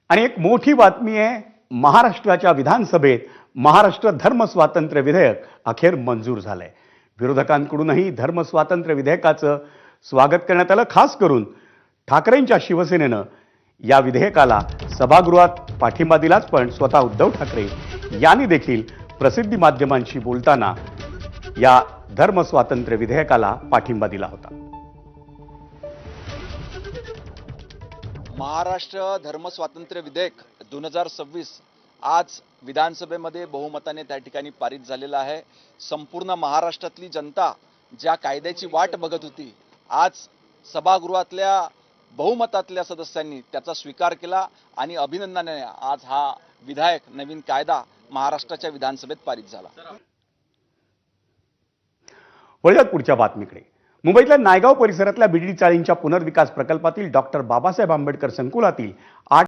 आणि एक मोठी बातमी आहे, महाराष्ट्राच्या विधानसभेत महाराष्ट्र धर्म स्वातंत्र्य विधेयक अखेर मंजूर झालंय. विरोधकांकडूनही धर्म स्वातंत्र्य विधेयकाचं स्वागत करण्यात आलं. खास करून ठाकरेंच्या शिवसेनेनं या विधेयकाला सभागृहात पाठिंबा दिलाच, पण स्वतः उद्धव ठाकरे यांनी देखील प्रसिद्धी माध्यमांशी बोलताना या धर्म स्वातंत्र्य विधेयकाला पाठिंबा दिला होता. महाराष्ट्र धर्म स्वातंत्र्य विधेयक 2026 आज विधानसभेमध्ये बहुमताने त्या ठिकाणी पारित झालेलं आहे. संपूर्ण महाराष्ट्रातली जनता ज्या कायद्याची वाट बघत होती, आज सभागृहातल्या बहुमतातल्या सदस्यांनी त्याचा स्वीकार केला आणि अभिनंदनाने आज हा विधायक नवीन कायदा महाराष्ट्राच्या विधानसभेत पारित झाला. वळूयात पुढच्या बातमीकडे. मुंबईतल्या नायगाव परिसरातल्या बीडी चाळींच्या पुनर्विकास प्रकल्पातील डॉक्टर बाबासाहेब आंबेडकर संकुलातील 8